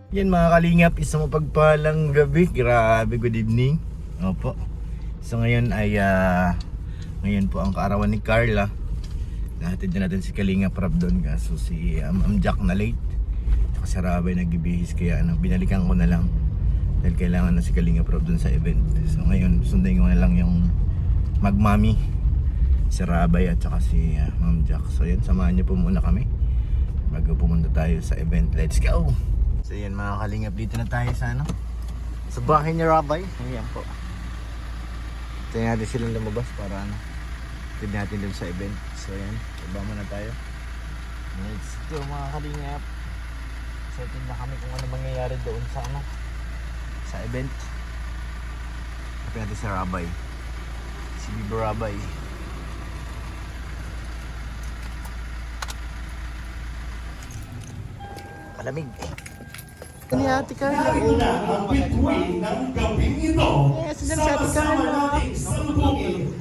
Yan mga kalingap, isang mapagpalang gabi. Grabe, good evening. Opo. So ngayon ay ngayon po ang kaarawan ni Carla. Nahatid na natin si Kalingap Rob doon, kaso si Jack na late. Tsaka si Rabay nagbibihis, kaya binalikan ko na lang. Dahil kailangan na si Kalingap Rob doon sa event. So ngayon, sundayin ko na lang yung magmami, si Rabay at saka si Ma'am Jack. So yan, samahan niyo po muna kami bago pumunta tayo sa event. Let's go! So yan mga kalingap, dito na tayo sa sa bahay ni Rabay. Ayan po. Tayo natin silang lumabas para tignan natin dun sa event. So yan, iba muna tayo. Let's go mga kalingap. Excited na kami kung ano mangyayari doon sa sa event. Kapag natin si Rabay, si Bibo Rabay. Kalamig. Ni Ate Carla. Ang bituin ng gabing ito. Yes, si Ate Carla.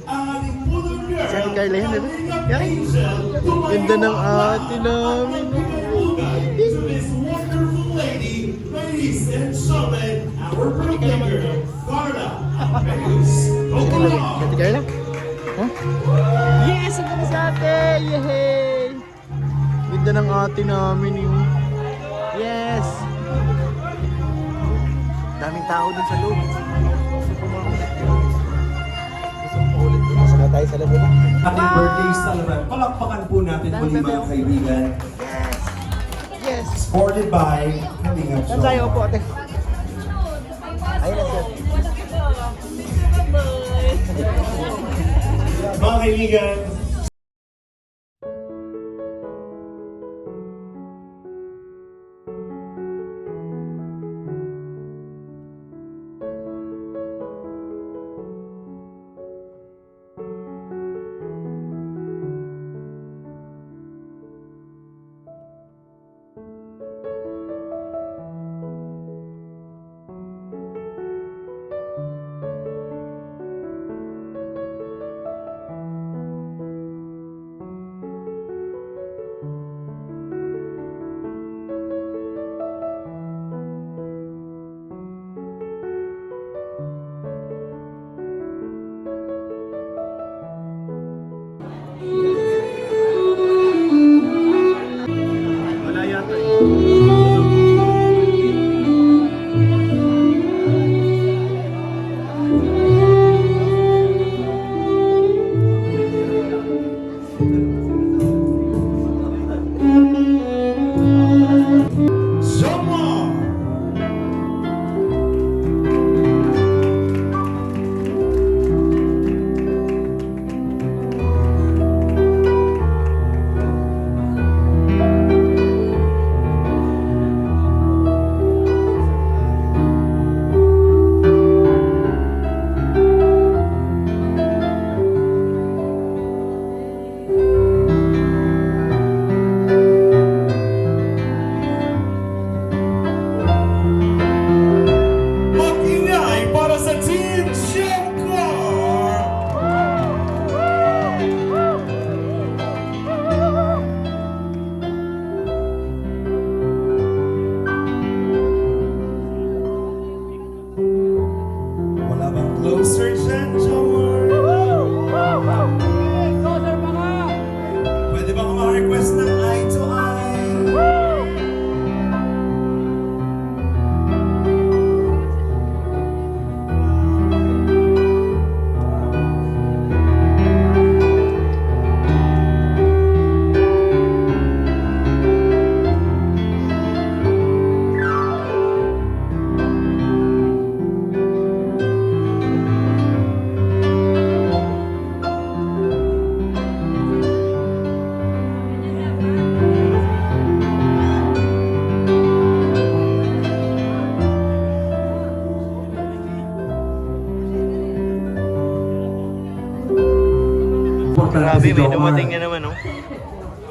Ang ating pulong girl. Si Ate Carla yan, diba? Ganda ng ate namin. To this wonderful lady, ladies and gentlemen, our birthday girl, Carla Reyes. Si Ate Carla? Huh? Yes! Ang ganda sa ate! Yehey! Ganda ng ate namin yung... Yes! Daming tao dun sa loob. Gusto na tayo sa loob. Ating birthday celebrant. Palakpakan po natin muli mga kaibigan. Yes! Yes! Supported by Kalingap Saan tayo po ate? Ayun na siya. Mga kaibigan, Wala yata Sommer! Mag-ingay para sa Team Jemcar! Wala bang closer dyan, Jomar? Pwede ba ako ma-request ng eye to eye? Grabe, may dumating na naman, no?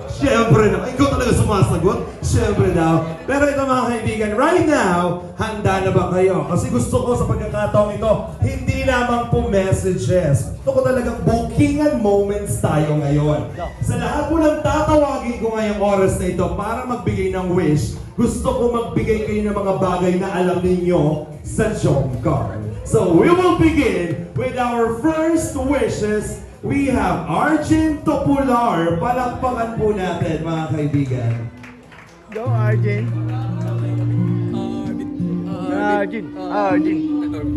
Siyempre naman, ikaw talaga sumasagot. Siyempre daw. Pero ito mga kaibigan, right now, handa na ba kayo? Kasi gusto ko sa pagkakataong ito, hindi lamang po messages. Gusto ko talagang bouquet bookingan moments tayo ngayon. Sa lahat po ng tatawagin ko ngayong oras na ito para magbigay ng wish, gusto ko magbigay kayo ng mga bagay na alam ninyo sa Jom Card. So we will begin with our first wishes. We have Arjun Topular. Palakpakan po natin mga kaibigan. Go, Arjun.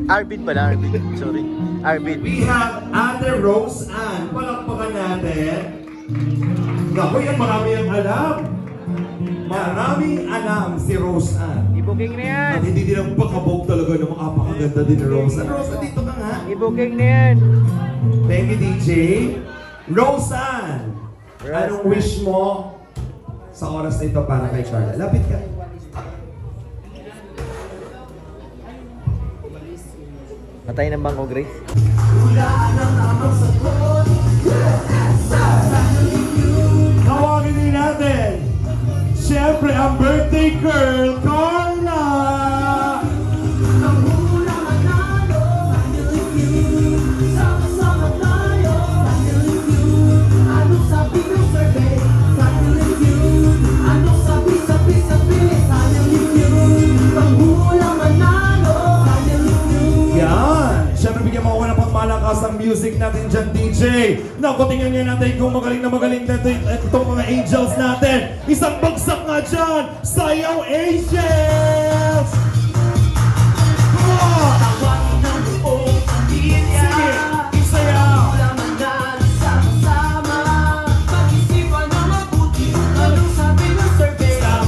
Arvin pala, Arvin. Sorry. Arvin. We have Ate Rose Ann. Palakpakan natin. Naku, yung marami ang alam. Maraming alam si Rose Ann. I-booking na yan. At hindi din ang pakabog talaga ng mga apakaganda din ni Rose Ann. Rose Ann, dito ka nga. I-booking na yan. Thank you, DJ. Rose Ann, anong wish mo sa oras na ito para kay Carla? Lapit ka. Patay ng bangko, Grace. Tawagin din natin. Siyempre, ang birthday girl, Carla! Yan! Siyempre, bigyan mo ako ng pagmalakas ang music natin dyan, DJ. Naku, tingnan nyo natin kung magaling na magaling natin itong mga angels natin. Isang bagsak nga dyan! Sayaw Angels! Come on! Sige, isayaw! Stop!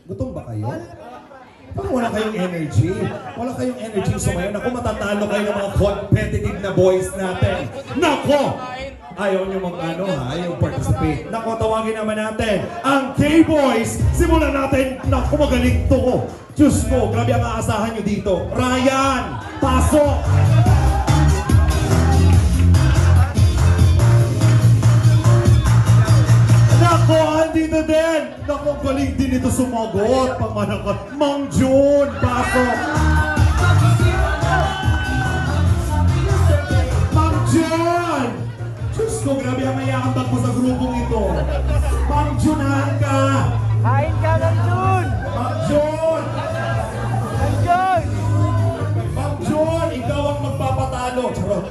Gutom ba kayo? Parang wala kayong energy. Wala kayong energy sumayo. Naku, matatalo kayo ng mga competitive na boys natin. Naku! Ayaw nyo mag-ano ha, yung participate. Naku, tawagin naman natin ang K-Boys. Simulan natin. Naku, magaling to. Diyos ko, grabe ang aasahan nyo dito. Ryan, pasok! Naku, andito din! Naku, galing din ito sumagot. Pamanakot. Mang June, pasok! Mang June! Diyos ko, grabe ang mayakambag mo sa grupong ito. Mang June, haan ka! Kain ka ng Jun! Mang June! Ng Jun! Mang June, ikaw ang magpapatalo. Charot.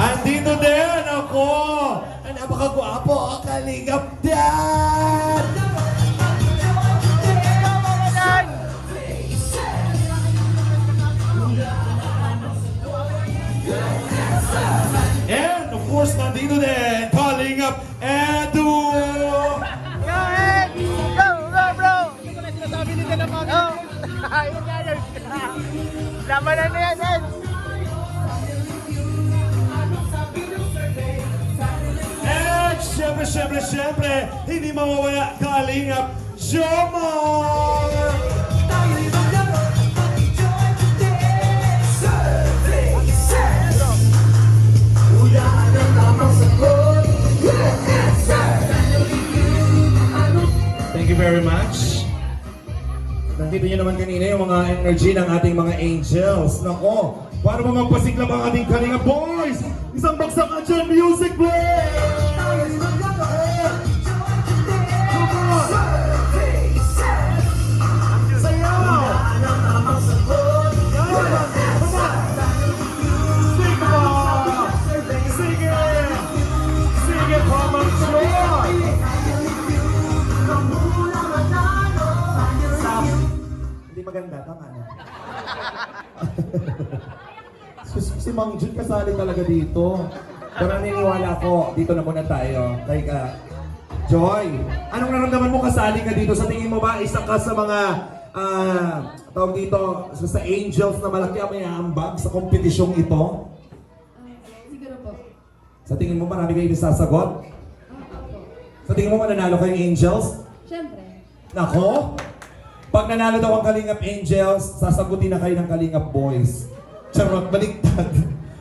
Andito din ako! Ang napakagwapo, ang Kalingap Dad! And of course, nandito din, Kalingap Edu! Go, Ed! Go, go, bro! Hindi ko na sinasabi nila na mga... Oh! Ayun na yun! Labanan na yan, Ed! And syempre, hindi mawawala Kalingap Jomar! Thank you very much. Nakita niyo naman kanina yung mga energy ng ating mga angels. Nako, paano ba magpasiklab ang ating Kalingap Boys? Isang bagsak na dyan, music play! Come on! Sayaw! Come on! Sige mo! Sige! Sige po, Mang Joy! Stop! Hindi maganda, tama na. Si Mang Jun kasali talaga dito. Pero naniniwala ko, dito na muna tayo. Kay Joy, anong naramdaman mo kasali ka dito? Sa tingin mo ba, isa ka sa mga, tawag dito, sa angels na malaki ang may aambag sa kompetisyong ito? Siguro po. Sa tingin mo marami kayo nasasagot? Sa tingin mo mananalo kayong angels? Siyempre. Nako! Pag nanalo daw ang Kalingap Angels, sasagutin na kayo ng Kalingap Boys. Charot, baliktad.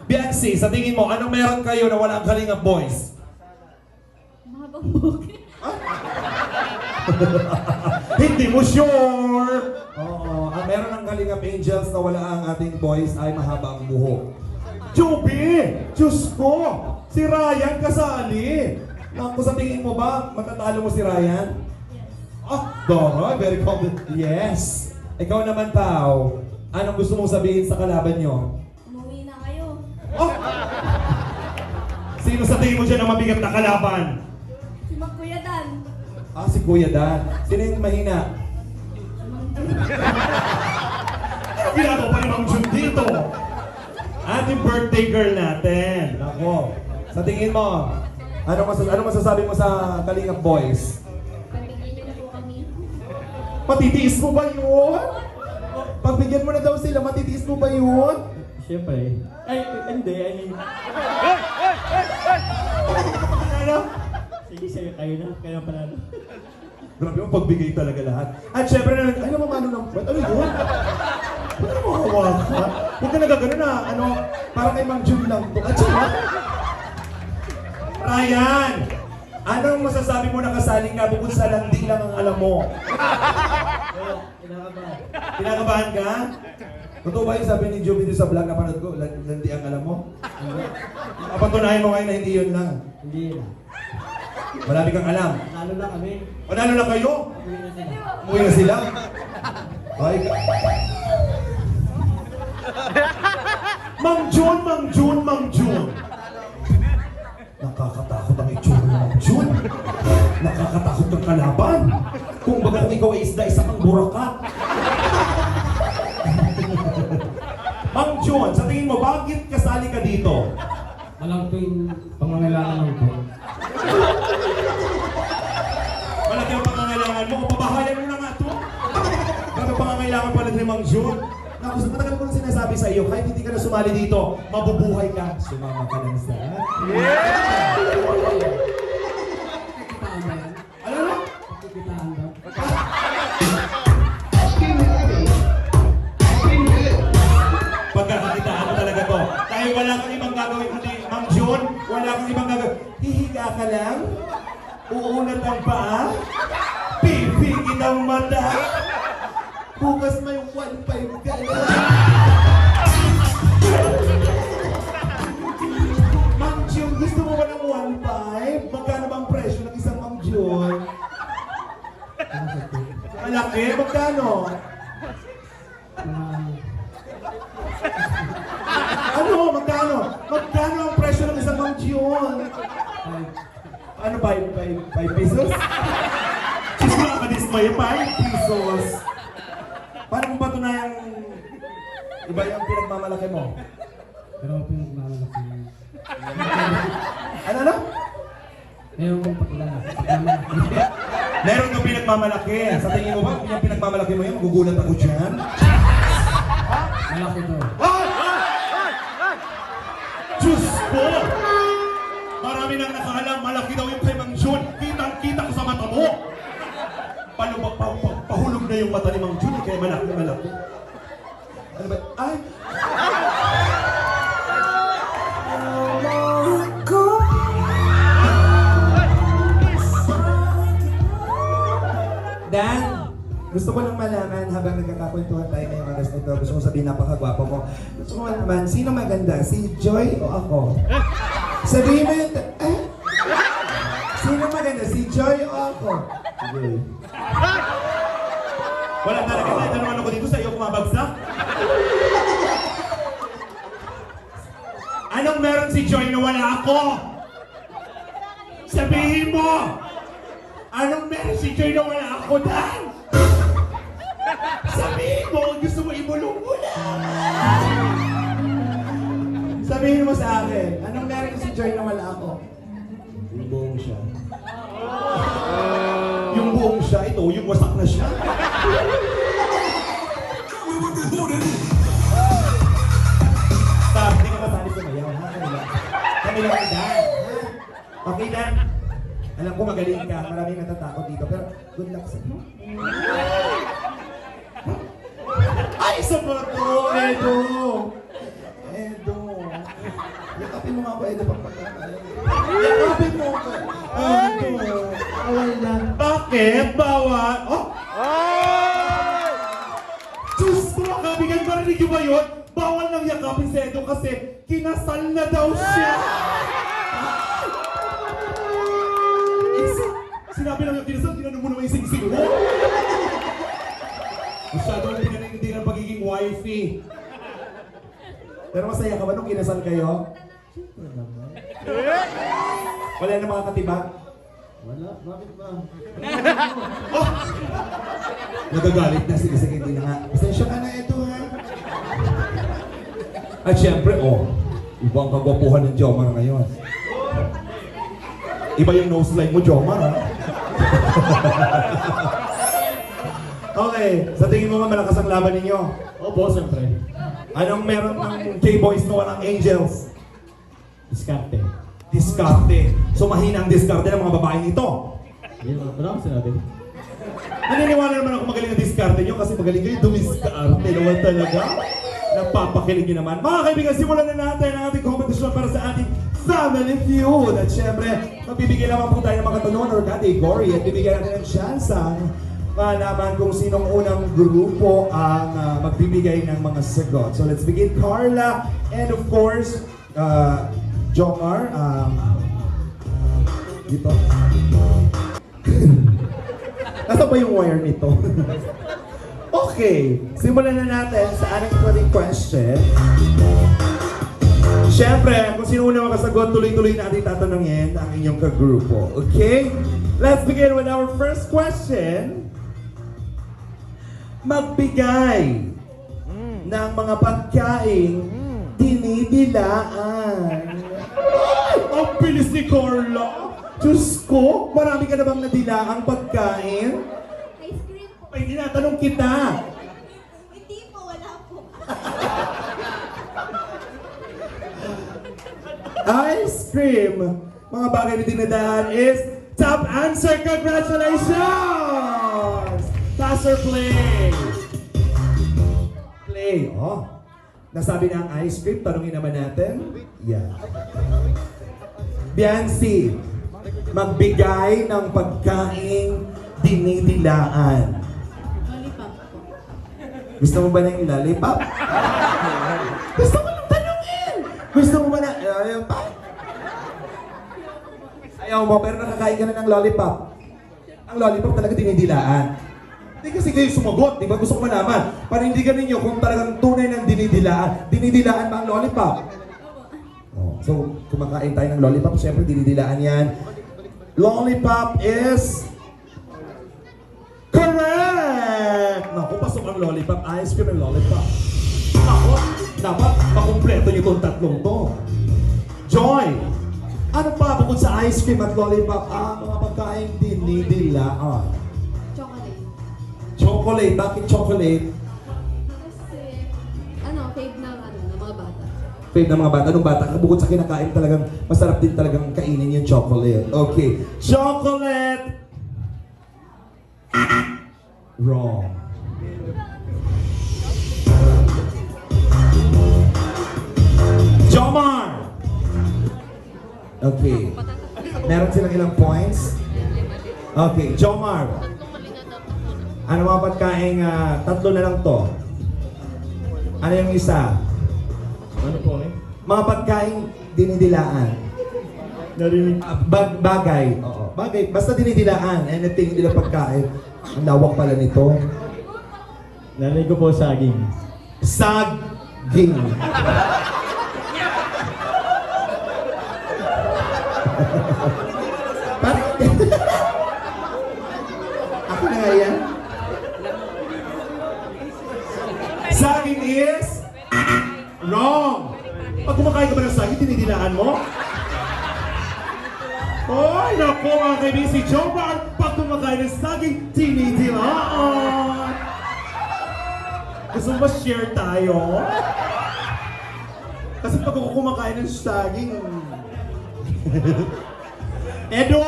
Biancy, sa tingin mo, anong meron kayo na wala ang Kalingap Boys? Mga bambuk. Hindi mo sure! Oo, Ang meron ng Kalingap Angels na wala ang ating boys ay mahaba ang buhok. Juby! Diyos ko! Si Ryan kasali! Kung sa tingin mo ba, matatalo mo si Ryan? Ah, Dora, very confident. Yes! Ikaw naman, Pao. Anong gusto mong sabihin sa kalaban nyo? Umuwi na kayo. Oh! Sino sa tingin mo dyan ang mabigat na kalaban? Si Kuya Dan. Ah, si Kuya Dan. Sino yung mahina? Ano ginagawa pa ni Mang Jun dito? Ating birthday girl natin. Ako. Sa tingin mo, ano masasabi mo sa Kalingap Boys? Pagpigil niyo na po kami. Matitiis mo ba yun? Pagbigyan mo na daw sila, matitiis mo ba yun? Siyempre. Ay, hindi. I mean, Ano? sige sa'yo, kayo na. Kayo na panalo. Grabe mo, pagbigay talaga lahat. At syempre na, ay namamano ng puwet. Ano yun? Ano mo hawakan? Huwag ka nagagano na, parang kay Mang Jun lang to. At saka, Ryan! Anong masasabi mo na kasali ka bukod sa landi lang ang alam mo? Kinakabahan. Kinakabahan ka? Totoo ba yung sabi ni Joby dito sa vlog na panood ko, landi ang alam mo? Kapatunayan mo ngayon na hindi yun lang. Hindi na. Marami kang alam. Nalo na kami. Panalo na kayo? Uwi na sila. Umuwi na sila? Ay, Mang Jun, Mang Jun, Mang Jun. Nakakatakot ang itsura ng Mang Jun. Nakakatakot ng kalaban. Kung baga kung ikaw ay isda, isa kang burakat. Mang Jun, sa tingin mo, bakit kasali ka dito? Walang tuwing pangangailangan ng ito. Malaki ang pangangailangan mo. Pabahayan mo na nga ito. Grabe pangangailangan pala ni Mang Jun. Naku, matagal ko na sinasabi sa iyo, kahit hindi ka na sumali dito, mabubuhay ka. Sumama ka lang sa... Kikitaan ba yan? Ano na? Kikitaan ba? Pagkakakitaan mo talaga to. Dahil wala kang ibang gagawin kundi, Mang Jun, wala kang ibang gagawin. Hihiga ka lang, uunat ang paa, pipigin ang mata, bukas may 1.5 ka na. Mang Jun, gusto mo ba ng 1.5? Magkano bang presyo ng isang Mang Jun? Malaki? Magkano? Ano? Magkano? Magkano ang presyo ng isang Mang Jun? Ano ba? 5 pesos? Diyos ko nakadismay, 5 pesos. Paano mo patunayang iba yung pinagmamalaki mo? Pero pinagmamalaki. Ano? Yung pagmamalaki. Meron kang pinagmamalaki. Sa tingin mo ba, yung pinagmamalaki mo yan, magugulat ako dyan? Malaki to. Diyos ko! Marami nang nakaalam, malaki daw yung kay Mang Jun. Kitang-kita ko sa mata mo. Pahulog na yung mata ni Mang Jun, kaya malaki. Ano ba? Ay! Dan, gusto ko lang malaman habang nagkakakwentuhan tayo ngayong oras nito, gusto ko sabihin napakagwapo mo. Gusto ko malaman, sino maganda? Si Joy o ako? Sabihin mo yun, sino maganda? Si Joy o ako? Si Joy. Wala talaga tayo tanungan ako dito sa iyo kumabagsak. Anong meron si Joy na wala ako? Sabihin mo! Anong meron si Joy na wala ako, Dan? Sabihin mo, gusto mo ibulong mo na. Sabihin mo sa akin, anong meron si Joy na wala ako? Yung buong siya. Yung buong siya, ito, yung wasak na siya. Stop, hindi ka masali sa mayaw, ha? Kami lang ang Dan, ha? Okay, Dan? Alam ko magaling ka, maraming natatakot dito, pero good luck sa iyo. Ay, isa pa to, Edo! Edo! Yakapin mo nga ako, Edo, pang pagkakala. Yakapin mo ako! Edo! Bawal lang. Bakit? Bawal? Oh! Diyos Narinig niyo ba yun? Bawal nang yakapin si Edo kasi kinasal na daw siya. Sinabi lang yung kinasal, tinanong mo naman yung sing-sing mo. Masyadong pinanindi ng pagiging wifey. Pero masaya ka ba nung kinasal kayo? Wala na mga katibag? Wala, bakit ba? Oh! Nagagalit na. Sige, hindi na nga. Pasensya ka na ito, ha? At syempre, ibang kagwapuhan ng Jomar ngayon. Iba yung nose line mo, Jomar, ha? Okay, sa tingin mo nga malakas ang laban ninyo? Opo, siyempre. Anong meron ng K-boys na walang angels? Diskarte. Diskarte. So mahina ang diskarte ng mga babaeng ito. Yun, wala akong sinabi. Naniniwala naman ako magaling ang diskarte nyo kasi magaling kayo dumiskarte naman talaga. Nagpapakilig nyo naman. Mga kaibigan, simulan na natin ang ating competition para sa ating Family Feud. At syempre, magbibigay naman po tayo ng mga katanungan or category at bibigyan natin ng chance malaman kung sinong unang grupo ang magbibigay ng mga sagot. So let's begin. Carla and of course, Jomar. Dito. Nasa ba yung wire nito? Okay, simulan na natin sa ating question. Siyempre, kung sino una makasagot, tuloy-tuloy natin tatanungin ang inyong kagrupo. Okay? Let's begin with our first question. Magbigay ng mga pagkain dinidilaan. Ay! Ang bilis ni Carla! Diyos ko, marami ka na bang nadilaang pagkain? Ice cream po. Ay, tinatanong kita. Hindi po, wala po. Ice cream. Mga bagay na dinadaan is top answer. Congratulations! Passer play. Play. Nasabi na ang ice cream. Tanungin naman natin. Yeah. Biancy, magbigay ng pagkain dinidilaan. Lollipop po. Gusto mo ba ng lollipop? Gusto mo nang tanungin! Gusto mo ba na lollipop? Ayaw mo, pero nakakain ka na ng lollipop. Ang lollipop talaga dinidilaan. Hindi kasi kayo sumagot, di ba? Gusto ko malaman. Panindigan ninyo kung talagang tunay ng dinidilaan. Dinidilaan ba ang lollipop? So, kumakain tayo ng lollipop, syempre dinidilaan yan. Lollipop is correct! Naku, pasok ang lollipop, ice cream and lollipop. Naku, dapat makumpleto nyo itong tatlong to. Joy! Ano pa bukod sa ice cream at lollipop ang mga pagkain dinidilaan? Chocolate. Chocolate, bakit chocolate? Kasi, fave ng mga bata. Fave ng mga bata, nung bata ka, bukod sa kinakain talagang masarap din talagang kainin yung chocolate. Okay, chocolate! Wrong. Jomar! Okay. Meron silang ilang points? Okay, Jomar. Ano mga pagkain, tatlo na lang to. Ano yung isa? Ano po eh? Mga pagkain dinidilaan. Narinig. Bagay. Oo. Bagay. Basta dinidilaan. Anything nila pagkain. Ang lawak pala nito. Narinig ko po saging. Saging. Parang... Ako na nga yan. Saging is... Wrong! Pag kumakain ka ba ng saging, dinidilaan mo? Ay, naku mga kaibigan, si Jomar, pag kumakain ng saging, dinidilaan! Gusto mo ba share tayo? Kasi pag ako kumakain ng saging... Edo!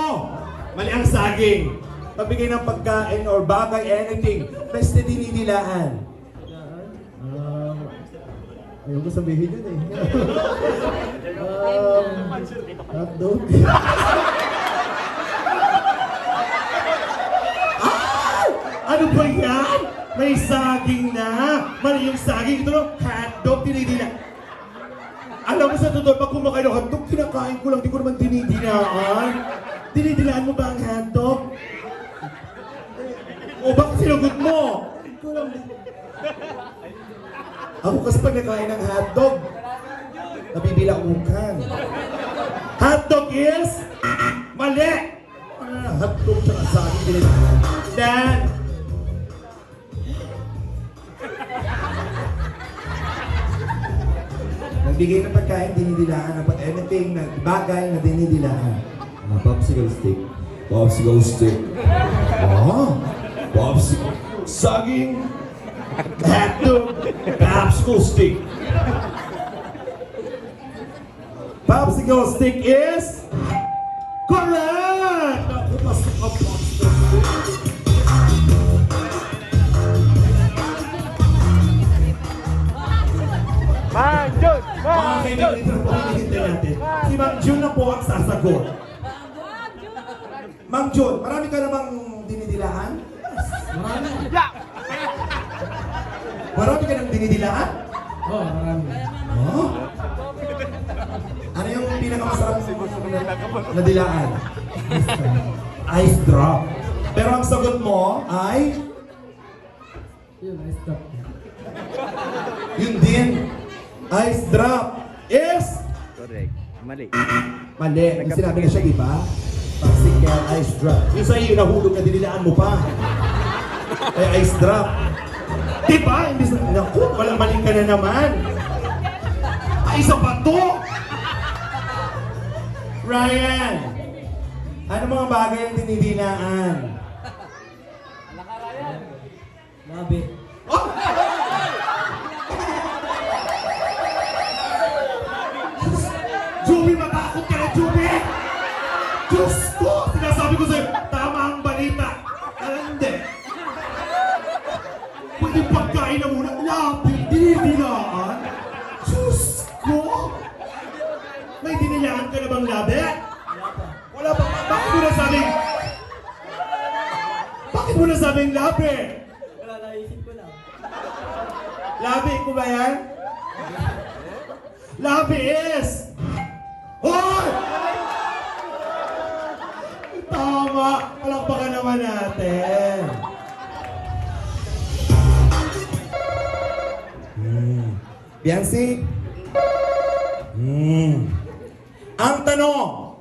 Mali ang saging. Pagbigay ng pagkain or bagay, anything, basta dinidilaan. Ayaw ko sabihin yun eh. Hotdog. Ano ba yan? May saging na. Mali yung saging. Ito no, hotdog, dinidila. Alam mo sa totoo, pag kumakain ng hotdog, kinakain ko lang, di ko naman dinidilaan. Dinidilaan mo ba ang hotdog? O bakit sinagot mo? Hindi ko lang. Ako kasi pag nakain ng hotdog, nabibila ukan. Hotdog is mali! Hotdog tsaka saging dinidilaan. Dan! Nagbigay ng pagkain, dinidilaan. Anything na bagay na dinidilaan. Popsicle stick. Popsicle stick. Oh, popsicle. Saging. Hotdog. Popsicle stick. Popsicle stick is correct! Ako, pasok ang popsicle stick. Okay, may hinihintay natin. Si Ma'am Jun na po ang sasagot. Ma'am Jun, marami ka namang dinidilaan? Marami. Marami ka nang dinidilaan? Oo, marami. Oh? Ano yung pinakamasarap na dilaan? Ice drop. Pero ang sagot mo ay... Yun, nice stop. Yun din. Ice drop is... Correct. Mali. Mali. May sinabi na siya, di ba? Popsicle ice drop. Yung sa'yo, yung nahulog na dinilaan mo pa. Ay, ice drop. Di ba? Hindi sa... Naku, walang maling ka na naman. Ay, isa pa to! Ryan! Ano mga bagay ang dinidilaan? Labi. Oh! Juby, matakot ka na, Juby! Diyos ko! Sinasabi ko sa'yo, tama ang balita. Hindi. Pwede pagkain na muna. Labi, dinidilaan. Diyos ko! May dinilaan ka na bang labi? Wala pa. Bakit mo nasabing? Bakit mo nasabing labi? Wala, naisip ko lang. Labi ko ba yan? Labi is... Hoy! Tama! Palakpakan naman natin. Biancy? Ang tanong!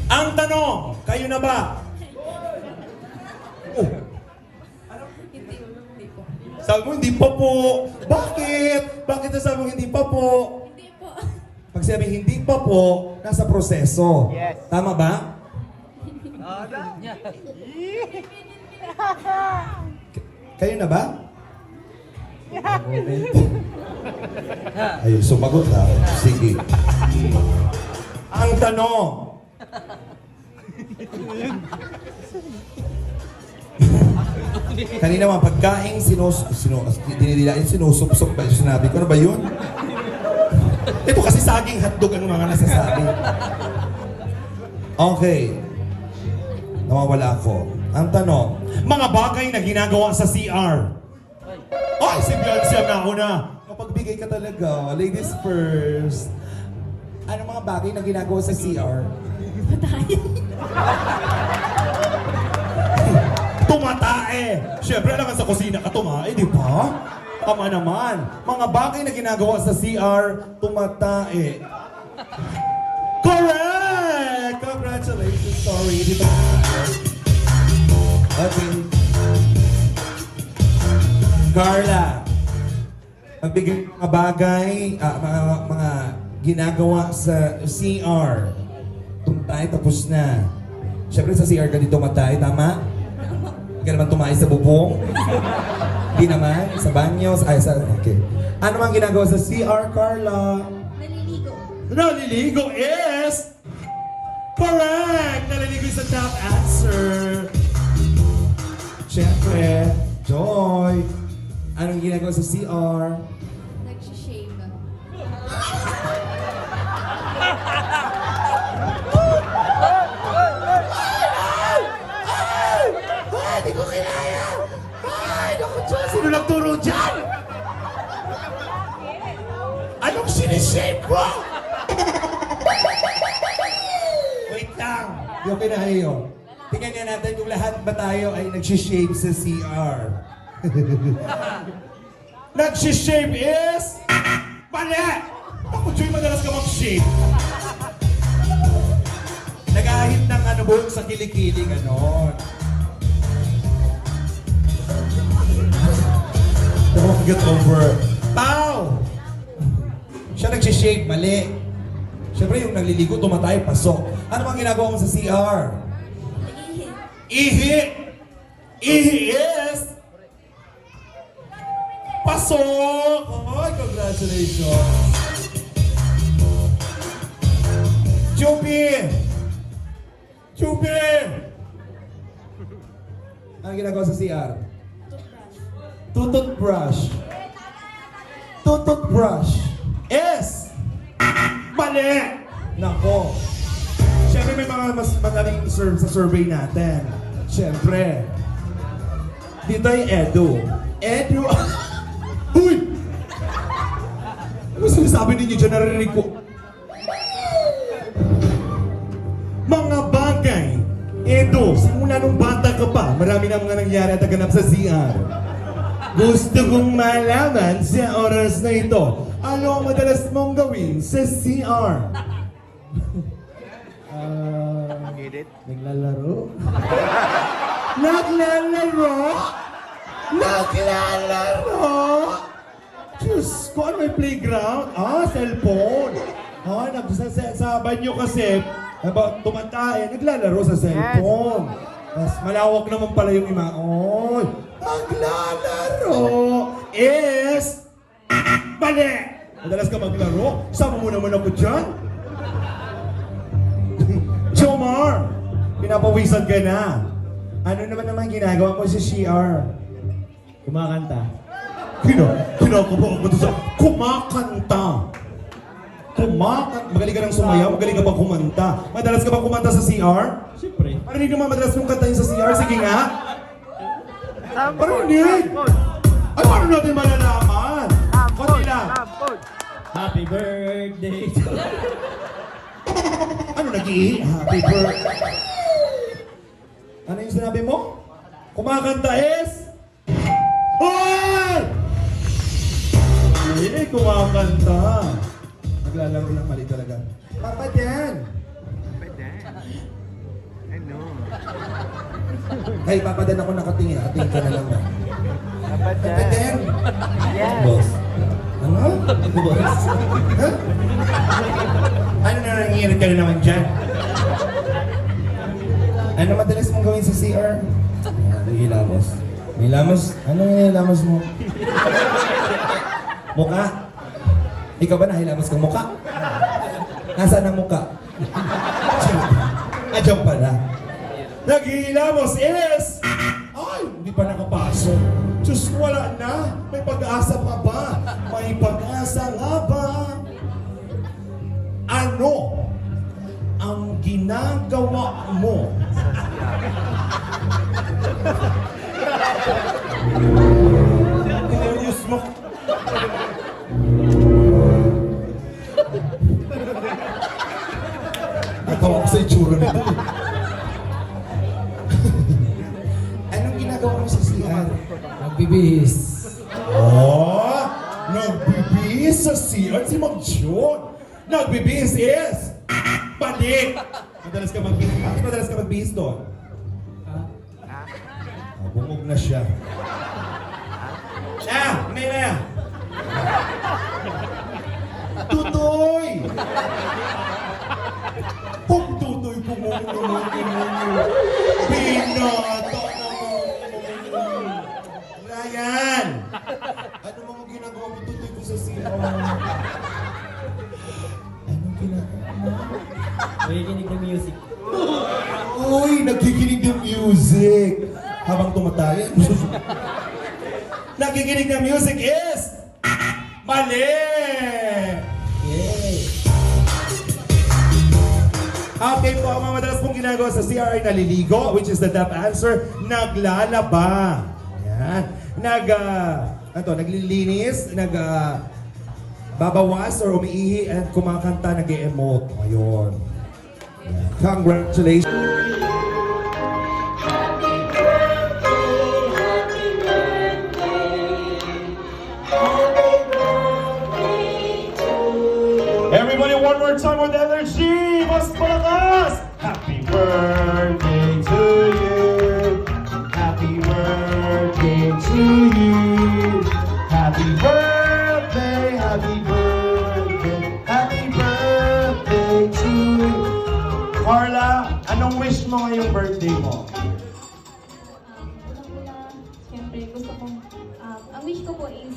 Ang tanong! Kayo na ba? Oh. Sabi mo, hindi pa po. Bakit? Bakit nasabi mo hindi pa po? Hindi po. Pag sabi hindi pa po, nasa proseso. Yes. Tama ba? Kayo na ba? Ayun, sumagot ha. Sige. Ang tanong. Kanina mga pagkain, dinidilain, sinusupsop ba yung sinabi ko? Ano ba yun? Ito kasi saging hotdog ang mga nasasabi. Okay. Nawawala ako. Ang tanong, mga bagay na ginagawa sa CR. Ay, si Beyonce ang nauna. Mapagbigay ka talaga. Ladies first. Ano mga bagay na ginagawa sa CR? Tumatae. Siyempre, alam ka sa kusina ka tumae, di ba? Tama naman. Mga bagay na ginagawa sa CR, tumatae. Correct! Congratulations, sorry. Dito. Okay. Carla, magbigay ng mga bagay, mga ginagawa sa CR. Tumatay, tapos na. Siyempre sa CR ka dito tumatay, tama? Hindi ka naman tumayo sa bubong. Hindi naman, sa banyo, okay. Ano mang ginagawa sa CR, Carla? Naliligo. Naliligo is... Correct! Naliligo is the top answer. Siyempre, Joy. Anong ginagawa sa CR? Nagsishave. dyan? Anong sinishape mo? Wait lang. Yung kinahayo. Tingnan nga natin kung lahat ba tayo ay nagsishape sa CR. Nagsishape is... Mali! Ako, Joy, madalas ka mag-shape. Nag-ahit ng ano buhok sa kilikili, ganon. Don't get over. Pow! Siya nagsishape, mali. Siyempre yung nagliligo, tumatay, pasok. Ano bang ginagawa mo sa CR? Ihi! Ihi is... Pasok! Oh, congratulations! Chupi! Chupi! Ano ginagawa sa CR? Tututbrush. Tututbrush. Is... Mali! Nako. Siyempre may mga mas magaling serve sa survey natin. Siyempre. Dito ay Edu. Edu... Uy! Ano sinasabi ninyo dyan? Narinig ko. Mga bagay. Edu, simula nung bata ka pa, marami na mga nangyari at naganap sa CR. Gusto kong malaman sa oras na ito, ano ang madalas mong gawin sa CR? Naglalaro. Naglalaro? Naglalaro? Diyos ko, ano may playground? Cellphone. Sa banyo kasi, tumanda naglalaro sa cellphone. Mas malawak naman pala yung ima. Oy, naglalaro is... Mali! Madalas ka maglaro? Sama mo naman ako dyan. Jomar, pinapawisan ka na. Ano naman ginagawa mo sa CR? Kumakanta. Kinakabahan ko doon sa kumakanta. Magaling ka ng sumayaw, magaling ka ba kumanta? Madalas ka ba kumanta sa CR? Siyempre. Parinig naman, madalas mong kantahin sa CR. Sige nga. Parinig! Ay, paano natin malalaman? Konti lang. Happy birthday. Ano nag-i? Happy birthday. Ano yung sinabi mo? Kumakanta is? Hoy! Hindi, kumakanta. Naglalaro lang, mali talaga. Papa Dan! Ano? Hey, Papa Dan ako nakatingin. Ating ka na lang ba? Papa Dan! Yes. Boss. Ano? Boss? Ha? Ano na nangyayari ka na naman dyan? Ano madalas mong gawin sa CR? May hilamos. May hilamos? Ano yung hilamos mo? Muka? Ikaw ba nahilamos kang muka? Nasaan ang muka? Diyan pala. Naghihilamos is... Ay, hindi pa nakapasok. Diyos, wala na. May pag-asa pa ba? May pag-asa nga ba? Ano ang ginagawa mo? Tinayos mo. Natawa ko sa itsura nito. Anong ginagawa mo sa CR? Nagbibihis. Oh, nagbibihis sa CR si Ma'am June. Nagbibihis is balik. Madalas ka magbihis. Bakit madalas ka magbihis doon? Bumog na siya. May na. Tutoy! Kung tutoy ko mo. Binata naman. Ryan! Ano mga ginagawa mo tutoy ko sa CR? Anong ginagawa mo? Nakikinig ng music. Uy, nagkikinig ng music. Habang tumataya. Nakikinig ng music is... Mali! Yay! Okay po, ang mga madalas pong ginagawa sa CR ay naliligo, which is the top answer. Naglalaba. Yan. naglilinis, babawas or umiihi at kumakanta, nag-e-emote. Ayun. Congratulations. Everybody, one more time with energy! Mas palakas! Happy birthday to you! Happy birthday to you! Happy birthday, happy birthday, happy birthday to you! Carla, anong wish mo ngayong birthday mo? Unang-una, siyempre gusto kong, ang wish ko po is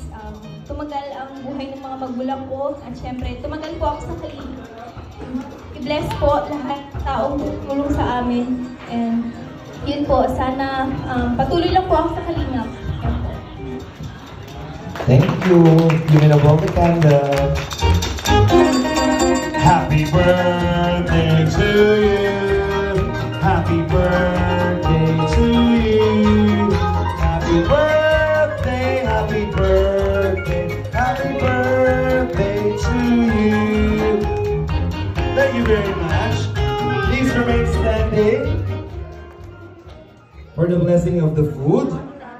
tumagal ang buhay ng mga magulang ko at siyempre tumagal po ako sa Kalinga. I-bless po lahat ng taong tulong sa amin and yun po, sana patuloy lang po ako sa Kalinga. Yan po. Thank you. You may now blow the candle. Happy birthday to you. Happy birthday to you. Happy birthday, happy birthday, happy birthday to you. Thank you very much. Please remain standing for the blessing of the food.